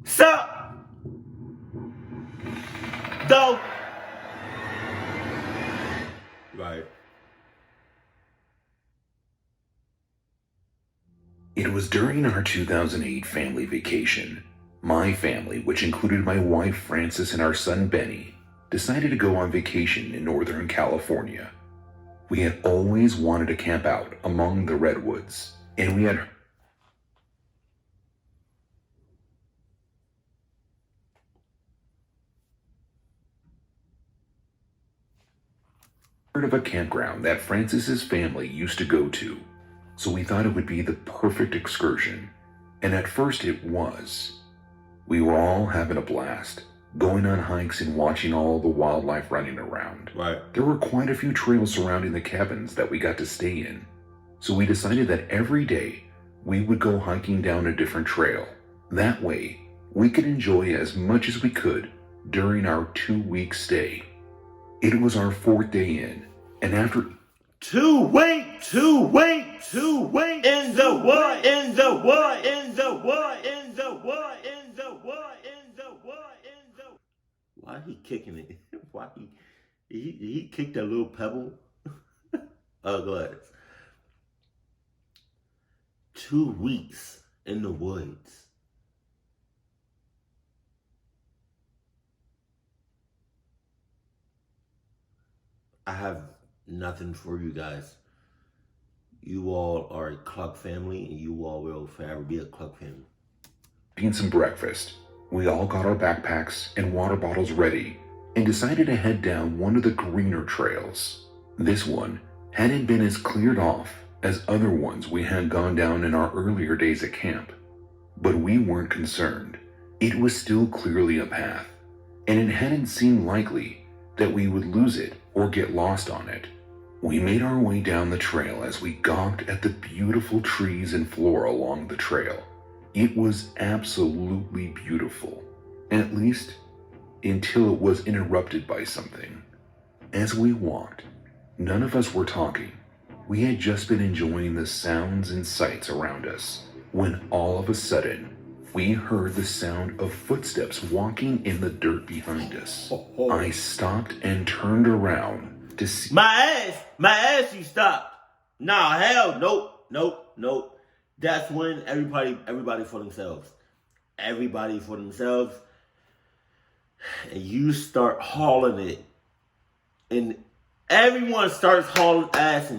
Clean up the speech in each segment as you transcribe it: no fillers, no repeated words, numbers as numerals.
Sup? Though. Right. It was during our 2008 family vacation. My family, which included my wife Frances and our son Benny, decided to go on vacation in Northern California. We had always wanted to camp out among the redwoods, and we had heard of a campground that Frances's family used to go to, so we thought it would be the perfect excursion. And at first it was. We were all having a blast, going on hikes and watching all the wildlife running around. Right. There were quite a few trails surrounding the cabins that we got to stay in, so we decided that every day we would go hiking down a different trail. That way, we could enjoy as much as we could during our 2-week stay. It was our 4th day in, and after 2 weeks, in the wood, in the wood, in the wood, in the wood, in the wood, in the wood, in the. Why he kicking it? Why he kicked that little pebble? Oh, go ahead. 2 weeks in the woods. I have nothing for you guys. You all are a Cluck family, and you all will forever be a Cluck family. eating some breakfast, we all got our backpacks and water bottles ready and decided to head down one of the greener trails. This one hadn't been as cleared off as other ones we had gone down in our earlier days at camp, but we weren't concerned. It was still clearly a path, and it hadn't seemed likely that we would lose it or get lost on it. We made our way down the trail as we gawked at the beautiful trees and flora along the trail. It was absolutely beautiful, at least until it was interrupted by something. As we walked, none of us were talking. We had just been enjoying the sounds and sights around us when all of a sudden we heard the sound of footsteps walking in the dirt behind us. I stopped and turned around to see My ass, you stopped. Nah, hell, nope. That's when everybody for themselves. Everybody for themselves. And you start hauling it. And everyone starts hauling ass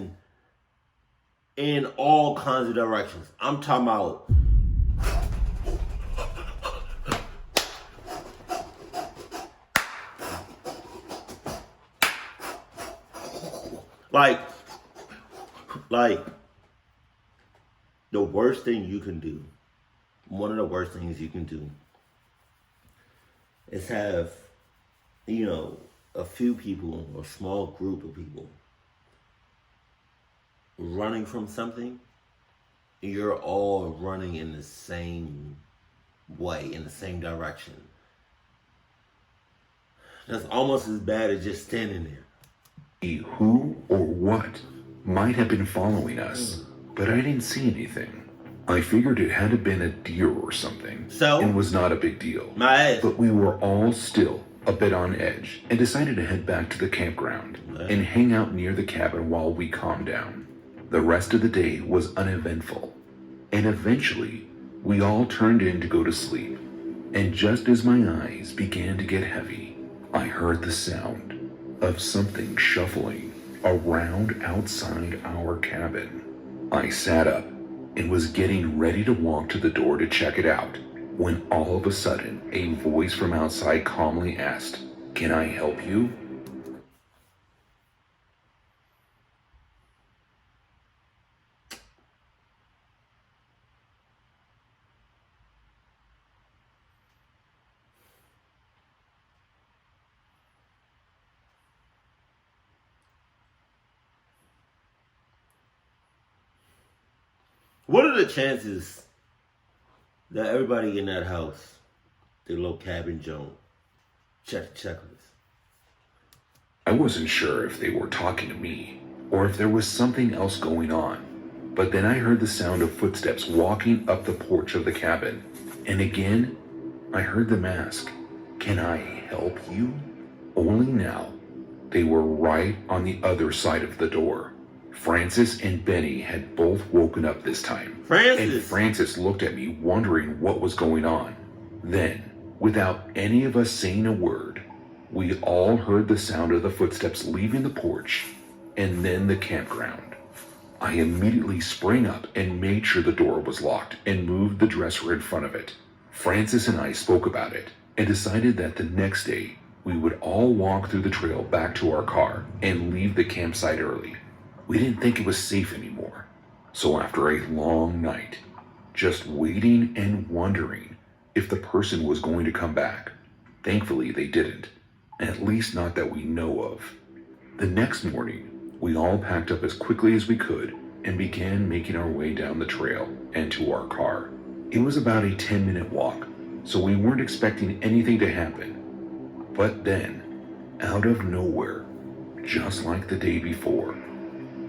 in all kinds of directions. I'm talking about like the worst thing you can do, one of the worst things you can do is have, a few people, a small group of people running from something. You're all running in the same way, in the same direction. That's almost as bad as just standing there. who or what might have been following us, but I didn't see anything. I figured it had to been a deer or something, So? and was not a big deal. My ass. But we were all still a bit on edge and decided to head back to the campground and hang out near the cabin while we calmed down. The rest of the day was uneventful, and eventually we all turned in to go to sleep. And just as my eyes began to get heavy, I heard the sound of something shuffling around outside our cabin. I sat up and was getting ready to walk to the door to check it out when all of a sudden a voice from outside calmly asked, "Can I help you?" What are the chances that everybody in that house, their little cabin joint, check the checklist? I wasn't sure if they were talking to me or if there was something else going on, but then I heard the sound of footsteps walking up the porch of the cabin, and again, I heard them ask, "Can I help you?" Only now, they were right on the other side of the door. Francis and Benny had both woken up this time. And Francis looked at me, wondering what was going on. Then, without any of us saying a word, we all heard the sound of the footsteps leaving the porch and then the campground. I immediately sprang up and made sure the door was locked and moved the dresser in front of it. Francis and I spoke about it and decided that the next day we would all walk through the trail back to our car and leave the campsite early. We didn't think it was safe anymore. So after a long night, just waiting and wondering if the person was going to come back, thankfully they didn't, at least not that we know of. The next morning, we all packed up as quickly as we could and began making our way down the trail and to our car. It was about a 10-minute walk, so we weren't expecting anything to happen. But then, out of nowhere, just like the day before,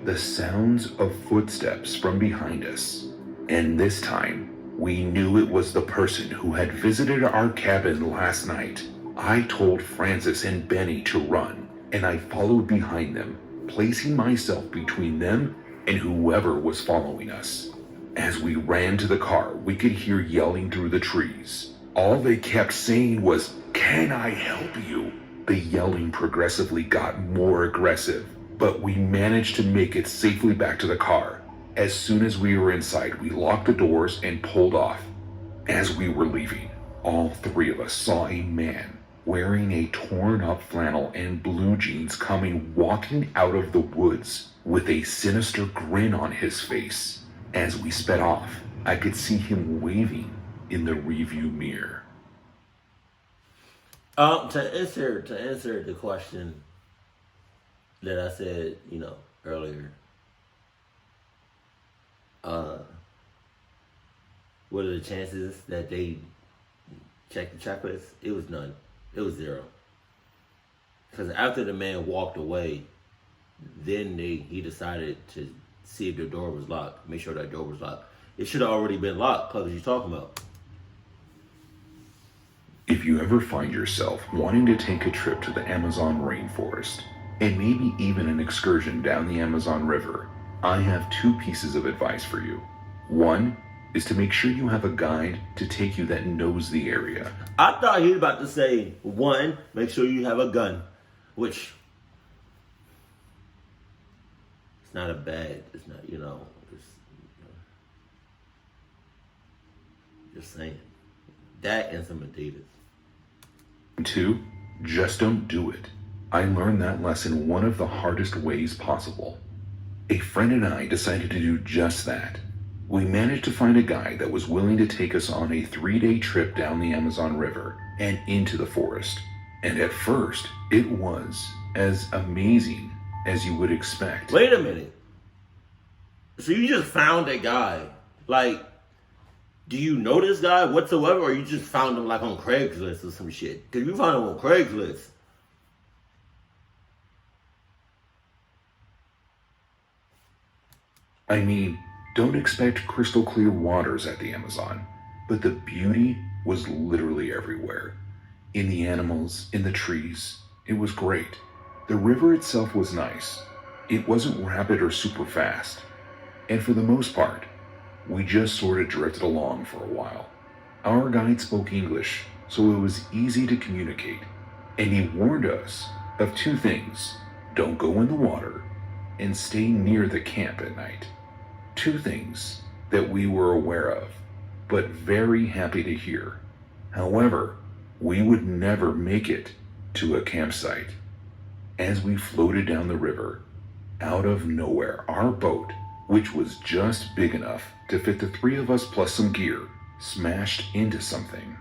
the sounds of footsteps from behind us. And this time, we knew it was the person who had visited our cabin last night. I told Francis and Benny to run, and I followed behind them, placing myself between them and whoever was following us. As we ran to the car, we could hear yelling through the trees. All they kept saying was, "Can I help you?" The yelling progressively got more aggressive, but we managed to make it safely back to the car. As soon as we were inside, we locked the doors and pulled off. As we were leaving, all three of us saw a man wearing a torn up flannel and blue jeans walking out of the woods with a sinister grin on his face. As we sped off, I could see him waving in the rearview mirror. To answer the question that I said, earlier, what are the chances that they checked the checklist? It was none. It was zero. Because after the man walked away, then he decided to see if the door was locked, make sure that door was locked. It should have already been locked, because you're talking about. If you ever find yourself wanting to take a trip to the Amazon rainforest, and maybe even an excursion down the Amazon River, I have two pieces of advice for you. One is to make sure you have a guide to take you that knows the area. I thought he was about to say, one, make sure you have a gun, which it's not a bad, it's not, just saying. That and some Adidas. Two, just don't do it. I learned that lesson one of the hardest ways possible. A friend and I decided to do just that. We managed to find a guy that was willing to take us on a 3-day trip down the Amazon River and into the forest. And at first, it was as amazing as you would expect. Wait a minute. So you just found a guy. Like, do you know this guy whatsoever, or you just found him like on Craigslist or some shit? Because you found him on Craigslist. I mean, don't expect crystal clear waters at the Amazon, but the beauty was literally everywhere. In the animals, in the trees, it was great. The river itself was nice. It wasn't rapid or super fast. And for the most part, we just sort of drifted along for a while. Our guide spoke English, so it was easy to communicate. And he warned us of two things: don't go in the water and stay near the camp at night. Two things that we were aware of, but very happy to hear. However, we would never make it to a campsite. As we floated down the river, out of nowhere, our boat, which was just big enough to fit the three of us plus some gear, smashed into something.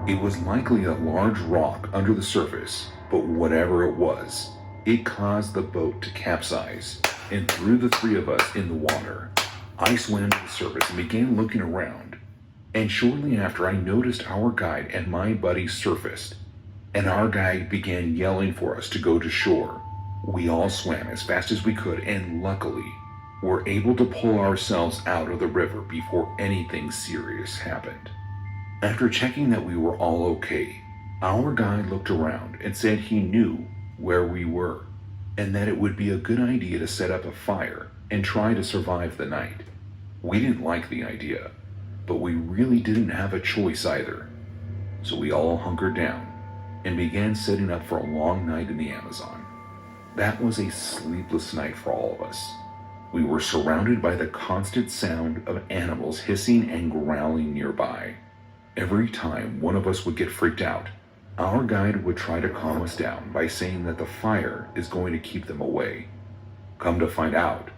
It was likely a large rock under the surface, but whatever it was, it caused the boat to capsize and threw the three of us in the water. I swam to the surface and began looking around, and shortly after I noticed our guide and my buddy surfaced, and our guide began yelling for us to go to shore. We all swam as fast as we could, and luckily, were able to pull ourselves out of the river before anything serious happened. After checking that we were all okay, our guide looked around and said he knew where we were and that it would be a good idea to set up a fire and try to survive the night. We didn't like the idea, but we really didn't have a choice either. So we all hunkered down and began setting up for a long night in the Amazon. That was a sleepless night for all of us. We were surrounded by the constant sound of animals hissing and growling nearby. Every time one of us would get freaked out, our guide would try to calm us down by saying that the fire is going to keep them away. Come to find out,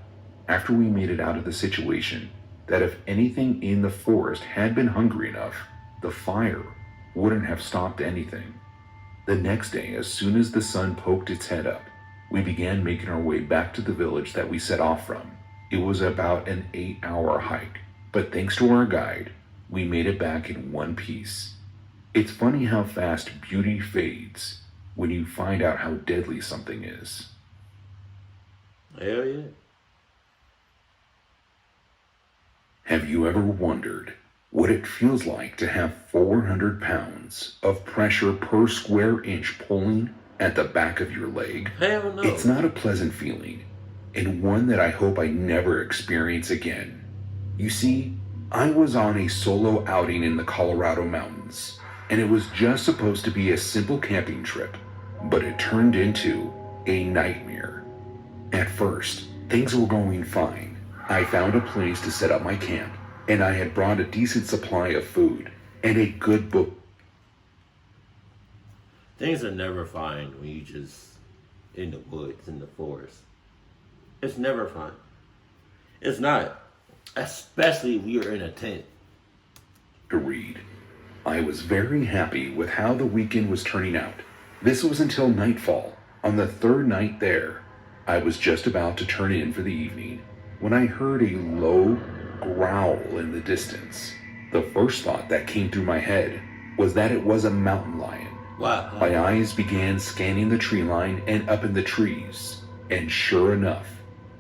after we made it out of the situation, that if anything in the forest had been hungry enough, the fire wouldn't have stopped anything. The next day, as soon as the sun poked its head up, we began making our way back to the village that we set off from. It was about an 8-hour hike, but thanks to our guide, we made it back in one piece. It's funny how fast beauty fades when you find out how deadly something is. Hell yeah. Have you ever wondered what it feels like to have 400 pounds of pressure per square inch pulling at the back of your leg? Hell no. It's not a pleasant feeling, and one that I hope I never experience again. You see, I was on a solo outing in the Colorado mountains, and it was just supposed to be a simple camping trip, but it turned into a nightmare. At first, things were going fine. I found a place to set up my camp, and I had brought a decent supply of food and a good book. Things are never fine when you just in the woods, in the forest. It's never fine. It's not. Especially if you're in a tent. To read. I was very happy with how the weekend was turning out. This was until nightfall. On the third night there, I was just about to turn in for the evening when I heard a low growl in the distance. The first thought that came through my head was that it was a mountain lion. Wow. My eyes began scanning the tree line and up in the trees, and sure enough,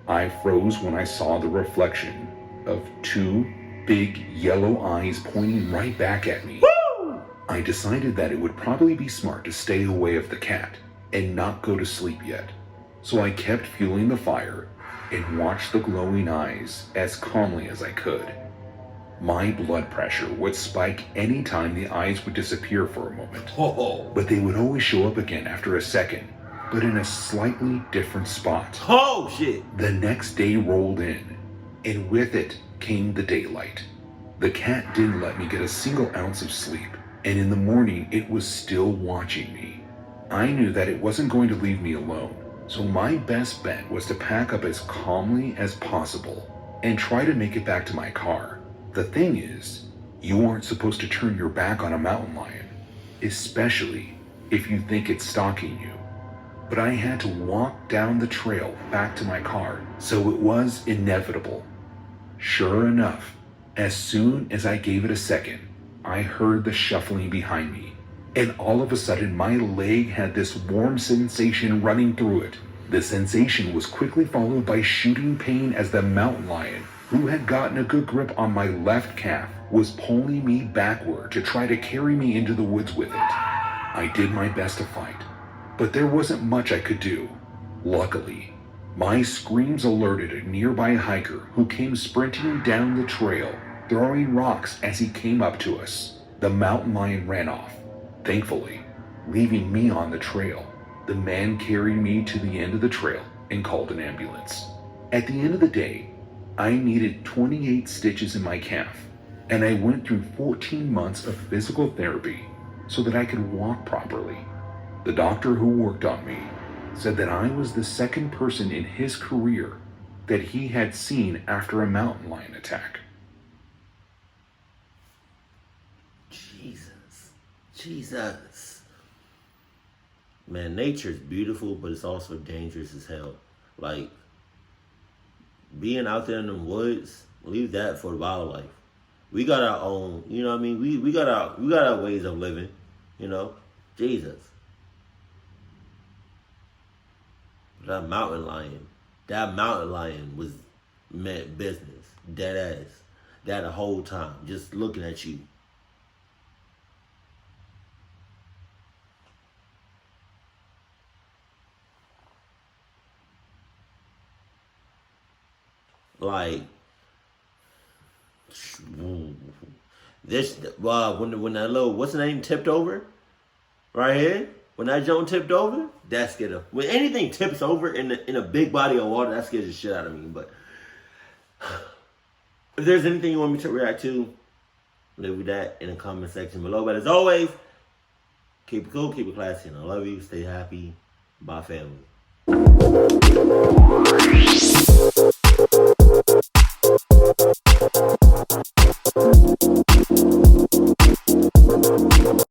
I froze when I saw the reflection of two big yellow eyes pointing right back at me. Woo! I decided that it would probably be smart to stay away of the cat and not go to sleep yet. So I kept fueling the fire and watched the glowing eyes as calmly as I could. My blood pressure would spike any time the eyes would disappear for a moment. Oh. But they would always show up again after a second, but in a slightly different spot. Oh, shit. The next day rolled in, and with it came the daylight. The cat didn't let me get a single ounce of sleep, and in the morning it was still watching me. I knew that it wasn't going to leave me alone, so my best bet was to pack up as calmly as possible and try to make it back to my car. The thing is, you aren't supposed to turn your back on a mountain lion, especially if you think it's stalking you. But I had to walk down the trail back to my car, so it was inevitable. Sure enough, as soon as I gave it a second, I heard the shuffling behind me, and all of a sudden my leg had this warm sensation running through it. The sensation was quickly followed by shooting pain as the mountain lion, who had gotten a good grip on my left calf, was pulling me backward to try to carry me into the woods with it. I did my best to fight, but there wasn't much I could do. Luckily, my screams alerted a nearby hiker who came sprinting down the trail, throwing rocks as he came up to us. The mountain lion ran off, thankfully, leaving me on the trail. The man carried me to the end of the trail and called an ambulance. At the end of the day, I needed 28 stitches in my calf, and I went through 14 months of physical therapy so that I could walk properly. The doctor who worked on me said that I was the second person in his career that he had seen after a mountain lion attack. Jesus. Man, nature's beautiful, but it's also dangerous as hell. Like, being out there in the woods, leave that for the wildlife. We got our own, you know what I mean? We got our ways of living, you know? Jesus. That mountain lion was meant business. Dead ass. That the whole time. Just looking at you. Like, this, when that little, what's the name, tipped over? Right here? When that joint tipped over, that scared her. When anything tips over in a big body of water, that scares the shit out of me. But if there's anything you want me to react to, leave that in the comment section below. But as always, keep it cool, keep it classy, and I love you. Stay happy. Bye, family.